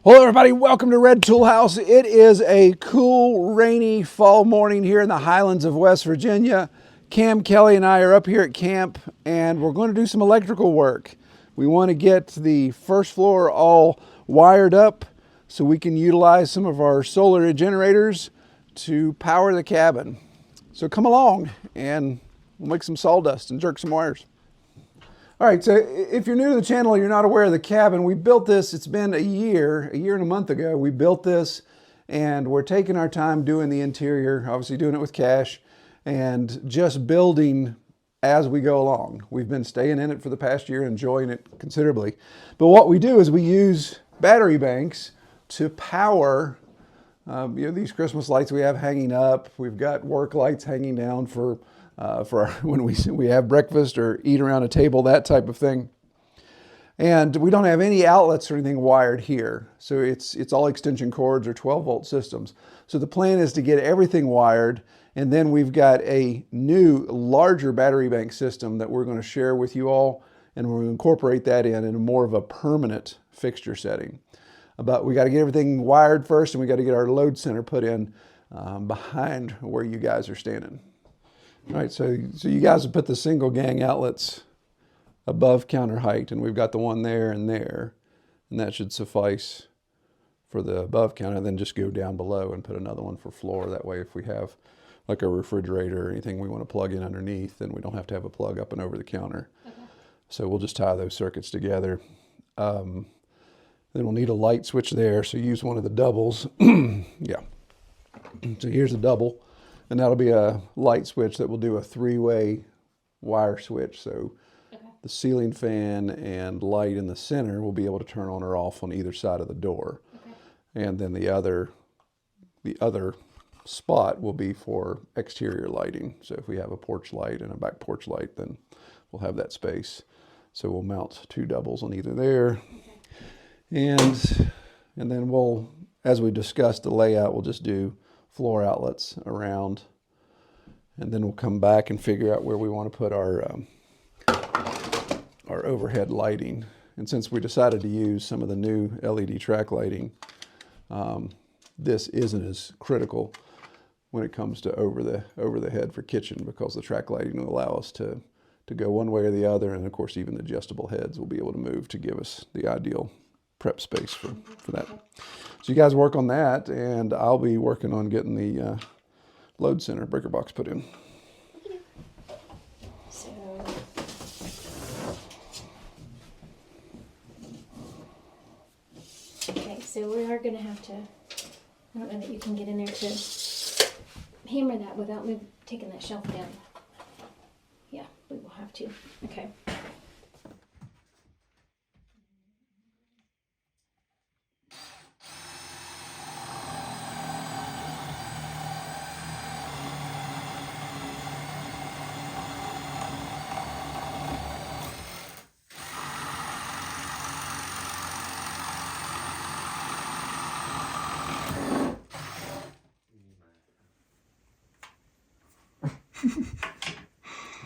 Hello everybody, welcome to Red Tool House. It is a cool, rainy fall morning here in the highlands of West Virginia. Cam, Kelly, and I are up here at camp and we're going to do some electrical work. We want to get the first floor all wired up so we can utilize some of our solar generators to power the cabin. So come along and we'll make some sawdust and jerk some wires. All right, so if you're new to the channel, you're not aware of the cabin, we built this, it's been a year and a month ago, we built this and we're taking our time doing the interior, obviously doing it with cash and just building as we go along. We've been staying in it for the past year, enjoying it considerably. But what we do is we use battery banks to power these Christmas lights we have hanging up. We've got work lights hanging down for when we have breakfast or eat around a table, that type of thing. And we don't have any outlets or anything wired here. So it's all extension cords or 12-volt systems. So the plan is to get everything wired. And then we've got a new, larger battery bank system that we're going to share with you all. And we're going to incorporate that in more of a permanent fixture setting. But we got to get everything wired first, and we got to get our load center put in behind where you guys are standing. All right, so you guys have put the single gang outlets above counter height, and we've got the one there, and that should suffice for the above counter, and then just go down below and put another one for floor. That way, if we have like a refrigerator or anything we want to plug in underneath, then we don't have to have a plug up and over the counter. Okay. So we'll just tie those circuits together. Then we'll need a light switch there, so use one of the doubles. Yeah. So here's a double. And that'll be a light switch that will do a three-way wire switch. So the ceiling fan and light in the center will be able to turn on or off on either side of the door. Okay. And then the other spot will be for exterior lighting. So if we have a porch light and a back porch light, then we'll have that space. So we'll mount two doubles on either there. Okay. And then we'll, as we discussed the layout, we'll just do floor outlets around, and then we'll come back and figure out where we want to put our overhead lighting. And since we decided to use some of the new LED track lighting, this isn't as critical when it comes to over the head for kitchen, because the track lighting will allow us to go one way or the other, and of course even the adjustable heads will be able to move to give us the ideal prep space for that. So you guys work on that, and I'll be working on getting the load center breaker box put in. So we are going to have to, I don't know that you can get in there to hammer that without taking that shelf down. Yeah, we will have to. Okay.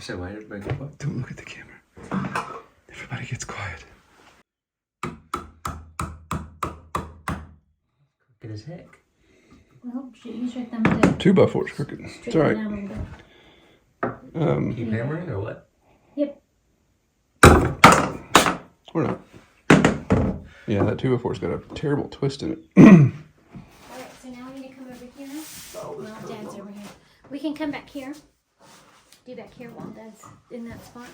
So why did everybody go up? Don't look at the camera. Everybody gets quiet. Crooked as heck. Well, use your thumb to 2x4's crooked. It's all right. Keep hammering or what? Yep. Or not. Yeah, that 2x4's got a terrible twist in it. Alright, so now we need to come over here. Well, Dad's over here. We can come back here. Do back here while Dad's in that spot.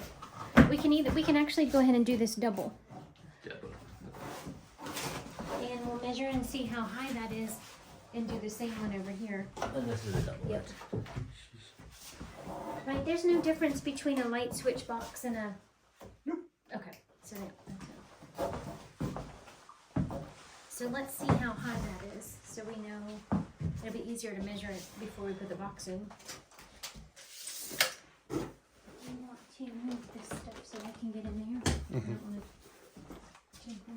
We can actually go ahead and do this double. And we'll measure and see how high that is and do the same one over here. And this is a double. Yep. Right, there's no difference between a light switch box and a... Nope. Okay, so that's it. So let's see how high that is, so we know it'll be easier to measure it before we put the box in. I want to move this stuff so I can get in there. I don't want to jump in.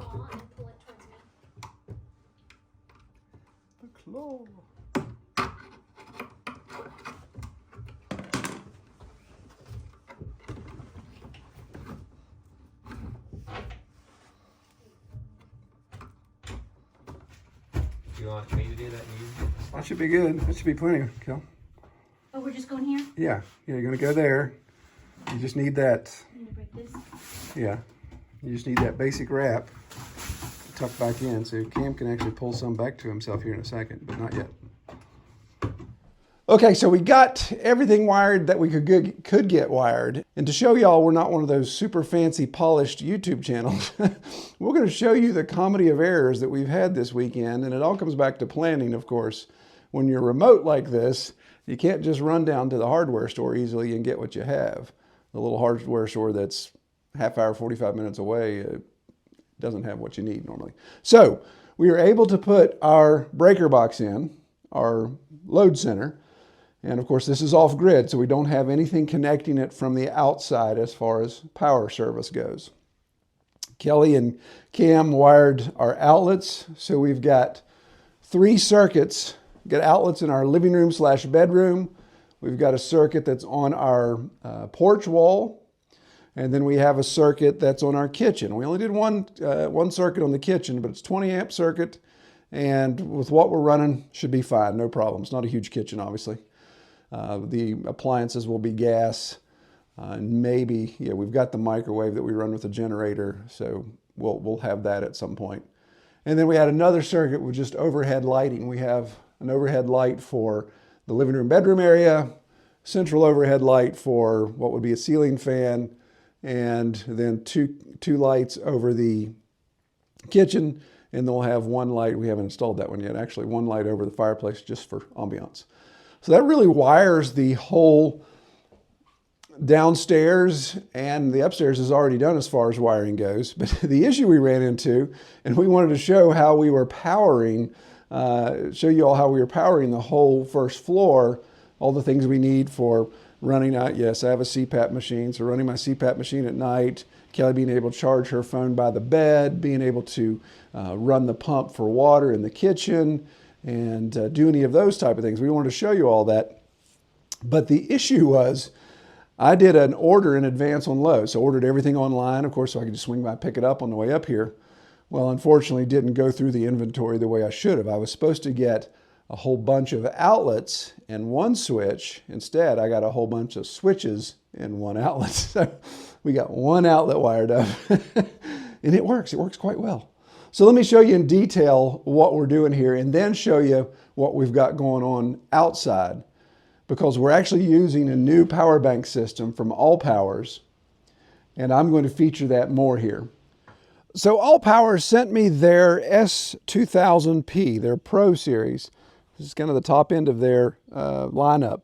claw and pull it towards me. The claw. Do you want me to do that? That should be good. That should be plenty, Kel. Oh, we're just going here? Yeah, you're gonna go there. You just need that. I'm gonna break this. Yeah, you just need that basic wrap tucked back in. So Cam can actually pull some back to himself here in a second, but not yet. Okay, so we got everything wired that we could get wired. And to show y'all we're not one of those super fancy polished YouTube channels, we're gonna show you the comedy of errors that we've had this weekend. And it all comes back to planning, of course. When you're remote like this, you can't just run down to the hardware store easily and get what you have. The little hardware store that's half hour, 45 minutes away doesn't have what you need normally. So we were able to put our breaker box in, our load center. And of course, this is off grid, so we don't have anything connecting it from the outside as far as power service goes. Kelly and Cam wired our outlets. So we've got 3 circuits. We've got outlets in our living room / bedroom. We've got a circuit that's on our porch wall. And then we have a circuit that's on our kitchen. We only did one circuit on the kitchen, but it's 20 amp circuit. And with what we're running, should be fine, no problems. Not a huge kitchen, obviously. The appliances will be gas. And maybe, yeah, we've got the microwave that we run with a generator, so we'll have that at some point. And then we had another circuit with just overhead lighting. We have an overhead light for the living room, bedroom area, central overhead light for what would be a ceiling fan, and then two lights over the kitchen, and they'll have one light. We haven't installed that one yet. Actually, one light over the fireplace just for ambiance. So that really wires the whole downstairs, and the upstairs is already done as far as wiring goes. But the issue we ran into, and we wanted to show how we were powering, show you all how we were powering the whole first floor, all the things we need for running out. Yes, I have a CPAP machine, so running my CPAP machine at night, Kelly being able to charge her phone by the bed, being able to run the pump for water in the kitchen, and do any of those type of things. We wanted to show you all that. But the issue was, I did an order in advance on Lowe's. So ordered everything online, of course, so I could just swing by and pick it up on the way up here. Well, unfortunately, didn't go through the inventory the way I should have. I was supposed to get a whole bunch of outlets and one switch. Instead, I got a whole bunch of switches in one outlet. So we got one outlet wired up. And it works. It works quite well. So let me show you in detail what we're doing here, and then show you what we've got going on outside, because we're actually using a new power bank system from All Powers, and I'm going to feature that more here. So All Powers sent me their S2000P, their Pro Series. This is kind of the top end of their lineup.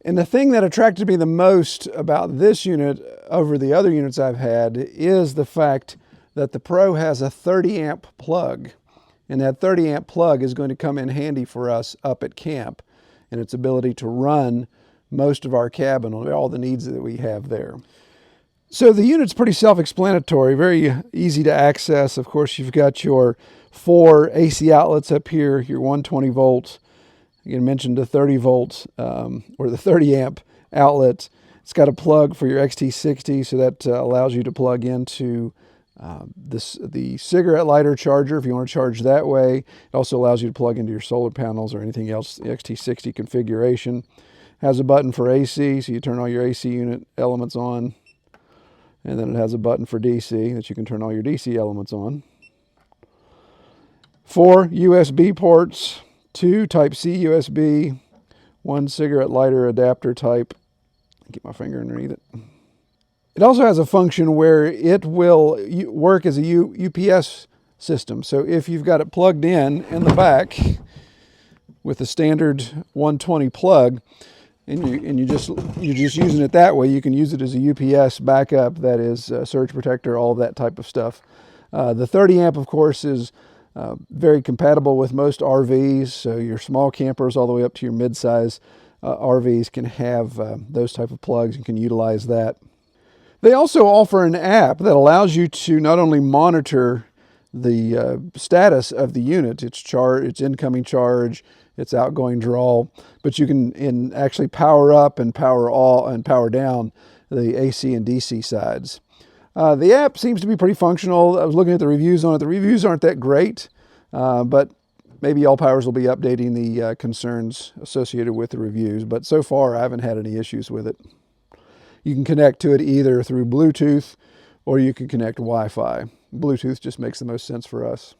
And the thing that attracted me the most about this unit over the other units I've had is the fact that the Pro has a 30 amp plug. And that 30 amp plug is going to come in handy for us up at camp, and its ability to run most of our cabin on all the needs that we have there. So the unit's pretty self-explanatory, very easy to access. Of course, you've got your 4 AC outlets up here, your 120 volts. You mentioned the 30 volts or the 30 amp outlet. It's got a plug for your XT60, so that allows you to plug into the cigarette lighter charger if you want to charge that way. It also allows you to plug into your solar panels or anything else. The XT60 configuration has a button for AC, so you turn all your AC unit elements on. And then it has a button for DC that you can turn all your DC elements on. 4 USB ports, 2 Type-C USB, 1 cigarette lighter adapter type. Get my finger underneath it. It also has a function where it will work as a UPS system. So if you've got it plugged in the back with a standard 120 plug, and you're just using it that way, you can use it as a UPS backup, that is surge protector, all of that type of stuff. The 30 amp, of course, is very compatible with most RVs. So your small campers all the way up to your mid-size RVs can have those type of plugs and can utilize that. They also offer an app that allows you to not only monitor the status of the unit, its incoming charge, its outgoing draw, but you can actually power up and power down the AC and DC sides. The app seems to be pretty functional. I was looking at the reviews on it. The reviews aren't that great, but maybe All Powers will be updating the concerns associated with the reviews. But so far, I haven't had any issues with it. You can connect to it either through Bluetooth or you can connect Wi-Fi. Bluetooth just makes the most sense for us.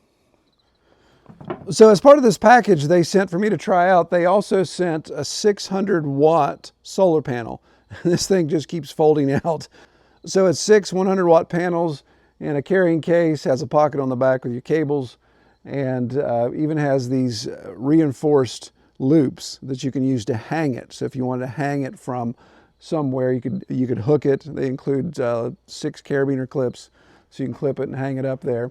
So as part of this package they sent for me to try out, they also sent a 600-watt solar panel. This thing just keeps folding out. So it's 6 100-watt panels and a carrying case, has a pocket on the back with your cables, and even has these reinforced loops that you can use to hang it. So if you wanted to hang it from somewhere, you could hook it. They include 6 carabiner clips, so you can clip it and hang it up there.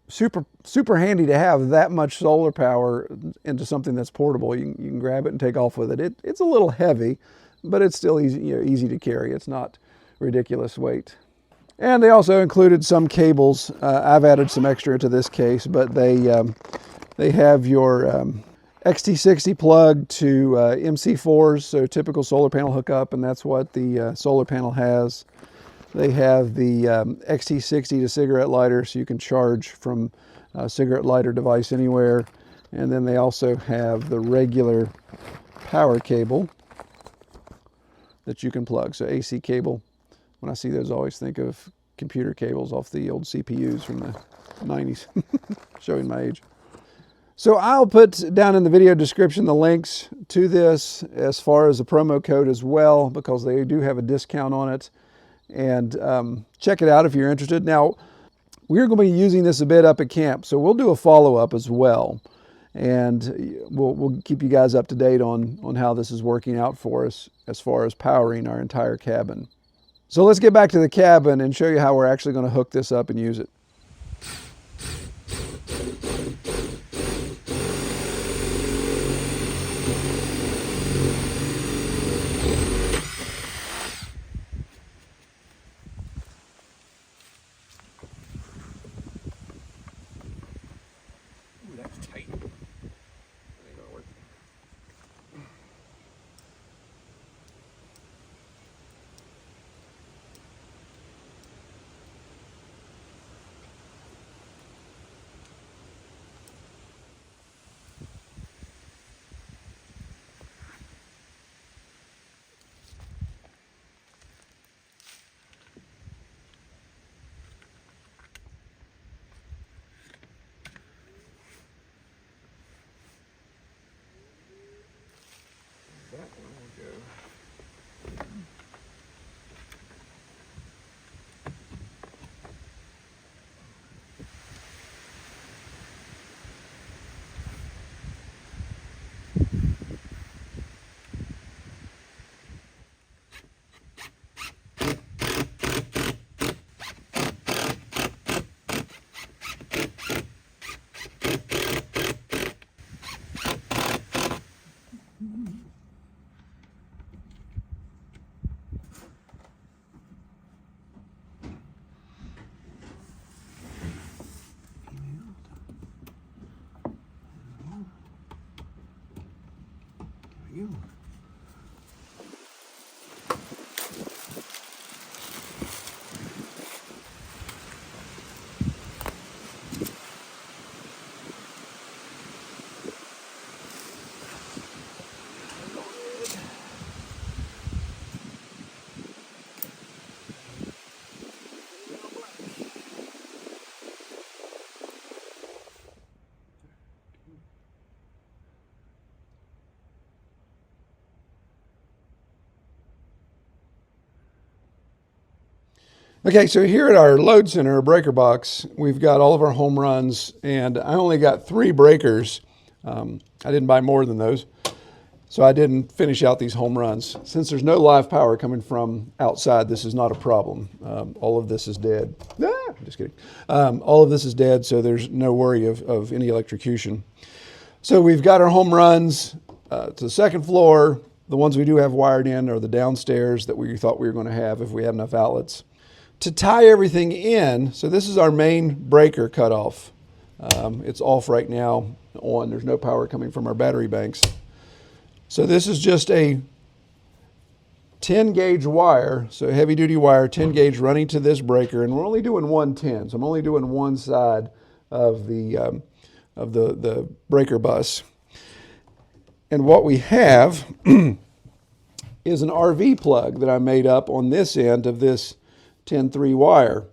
Super handy to have that much solar power into something that's portable. You can grab it and take off with it. It's a little heavy, but it's still easy to carry. It's not ridiculous weight. And they also included some cables. I've added some extra to this case, but they have your XT60 plug to MC4s, so typical solar panel hookup, and that's what the solar panel has. They have the XT60 to cigarette lighter, so you can charge from a cigarette lighter device anywhere. And then they also have the regular power cable that you can plug. So AC cable. When I see those, I always think of computer cables off the old CPUs from the 90s, showing my age. So I'll put down in the video description the links to this as far as a promo code as well, because they do have a discount on it. And check it out if you're interested. Now, we're going to be using this a bit up at camp, so we'll do a follow-up as well. And we'll keep you guys up to date on how this is working out for us as far as powering our entire cabin. So let's get back to the cabin and show you how we're actually going to hook this up and use it. That one will go. You. Okay, so here at our load center, breaker box, we've got all of our home runs, and I only got 3 breakers. I didn't buy more than those, so I didn't finish out these home runs. Since there's no live power coming from outside, this is not a problem. All of this is dead. Just kidding. All of this is dead, so there's no worry of any electrocution. So we've got our home runs to the second floor, The ones we do have wired in are the downstairs that we thought we were going to have if we had enough outlets. To tie everything in, so this is our main breaker cutoff. It's off right now on. There's no power coming from our battery banks. So this is just a 10 gauge wire, so heavy duty wire, 10 gauge running to this breaker, and we're only doing 110, so I'm only doing one side of the breaker bus. And what we have is an RV plug that I made up on this end of this 10-3 wire.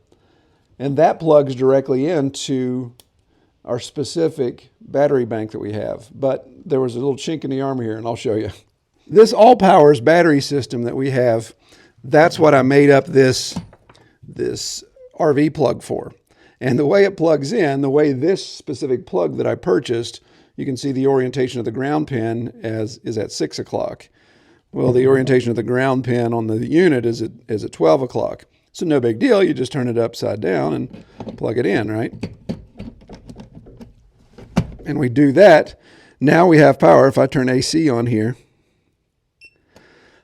And that plugs directly into our specific battery bank that we have. But there was a little chink in the armor here, and I'll show you. This all-powers battery system that we have, that's what I made up this RV plug for. And the way it plugs in, the way this specific plug that I purchased, you can see the orientation of the ground pin is at 6 o'clock. Well, the orientation of the ground pin on the unit is at 12 o'clock. So no big deal. You just turn it upside down and plug it in, right? And we do that. Now we have power. If I turn AC on here,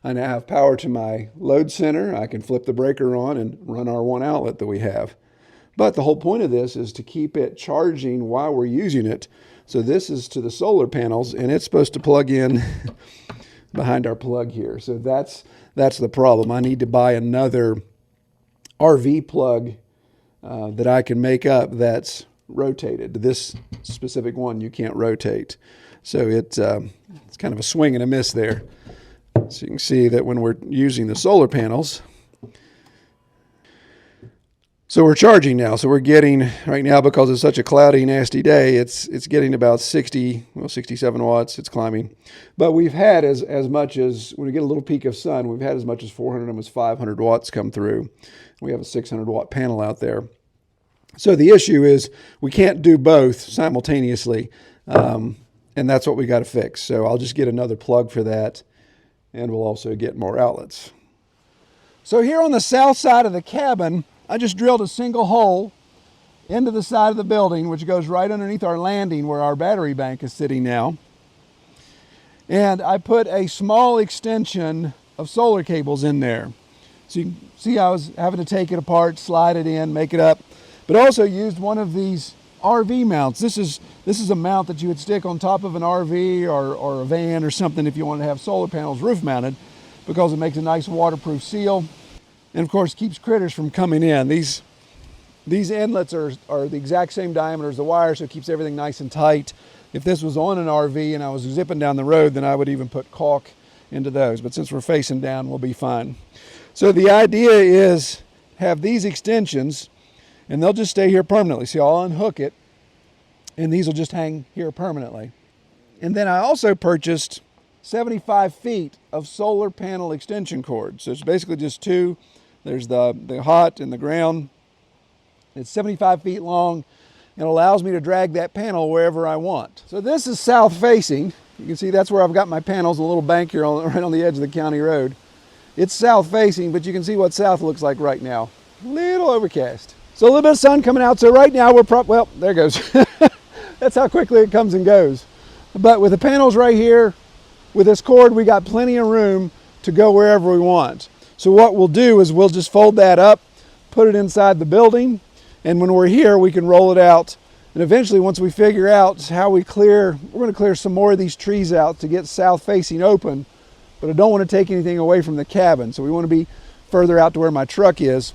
I now have power to my load center. I can flip the breaker on and run our one outlet that we have. But the whole point of this is to keep it charging while we're using it. So this is to the solar panels, and it's supposed to plug in behind our plug here. So that's the problem. I need to buy another RV plug that I can make up that's rotated. This specific one you can't rotate. So it's kind of a swing and a miss there. So you can see that when we're using the solar panels, so we're charging now. So we're getting, right now, because it's such a cloudy, nasty day, it's getting about 67 watts. It's climbing. But we've had as much as, when we get a little peak of sun, we've had as much as 400, almost 500 watts come through. We have a 600 watt panel out there. So the issue is we can't do both simultaneously. And that's what we got to fix. So I'll just get another plug for that, and we'll also get more outlets. So here on the south side of the cabin, I just drilled a single hole into the side of the building, which goes right underneath our landing where our battery bank is sitting now. And I put a small extension of solar cables in there. So you can see I was having to take it apart, slide it in, make it up, but also used one of these RV mounts. This is a mount that you would stick on top of an RV or a van or something if you want to have solar panels roof mounted, because it makes a nice waterproof seal. And of course keeps critters from coming in. These inlets are the exact same diameter as the wire, so it keeps everything nice and tight. If this was on an RV and I was zipping down the road, then I would even put caulk into those. But since we're facing down, we'll be fine. So the idea is have these extensions, and they'll just stay here permanently. See, I'll unhook it, and these will just hang here permanently. And then I also purchased 75 feet of solar panel extension cord. So it's basically just two. There's the hot and the ground. It's 75 feet long and allows me to drag that panel wherever I want. So this is south facing. You can see that's where I've got my panels, a little bank here right on the edge of the county road. It's south facing, but you can see what south looks like right now. A little overcast. So a little bit of sun coming out. So right now we're well, there it goes. That's how quickly it comes and goes. But with the panels right here, with this cord, we got plenty of room to go wherever we want. So what we'll do is we'll just fold that up, put it inside the building, and when we're here, we can roll it out. And eventually, once we figure out how we're going to clear some more of these trees out to get south facing open, but I don't want to take anything away from the cabin. So we want to be further out to where my truck is.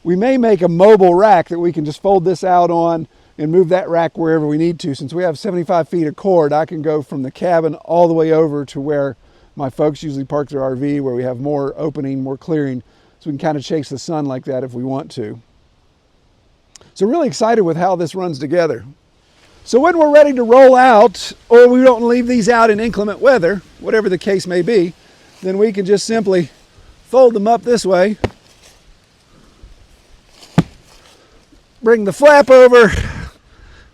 We may make a mobile rack that we can just fold this out on and move that rack wherever we need to. Since we have 75 feet of cord, I can go from the cabin all the way over to where my folks usually park their RV, where we have more opening, more clearing, so we can kind of chase the sun like that if we want to. So really excited with how this runs together. So when we're ready to roll out, or we don't leave these out in inclement weather, whatever the case may be, then we can just simply fold them up this way, bring the flap over,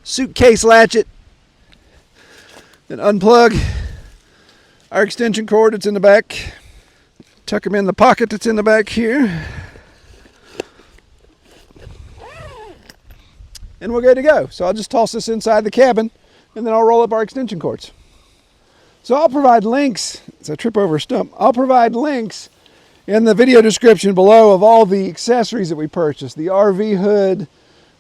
suitcase latch it, then unplug our extension cord that's in the back, tuck them in the pocket that's in the back here, and we're good to go. So I'll just toss this inside the cabin, and then I'll roll up our extension cords. So I'll provide links. It's a trip over a stump. I'll provide links in the video description below of all the accessories that we purchased. The RV hood,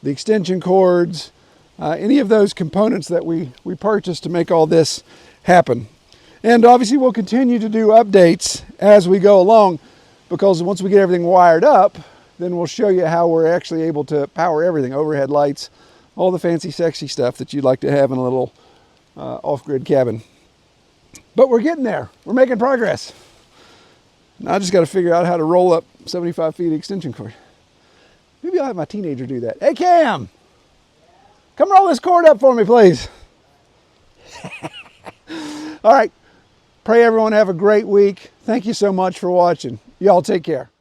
the extension cords, any of those components that we purchased to make all this happen. And obviously we'll continue to do updates as we go along, because once we get everything wired up, then we'll show you how we're actually able to power everything, overhead lights, all the fancy sexy stuff that you'd like to have in a little off-grid cabin. But we're getting there. We're making progress. Now I just got to figure out how to roll up 75 feet of extension cord. Maybe I'll have my teenager do that. Hey, Cam, come roll this cord up for me, please. All right. Pray everyone have a great week. Thank you so much for watching. Y'all take care.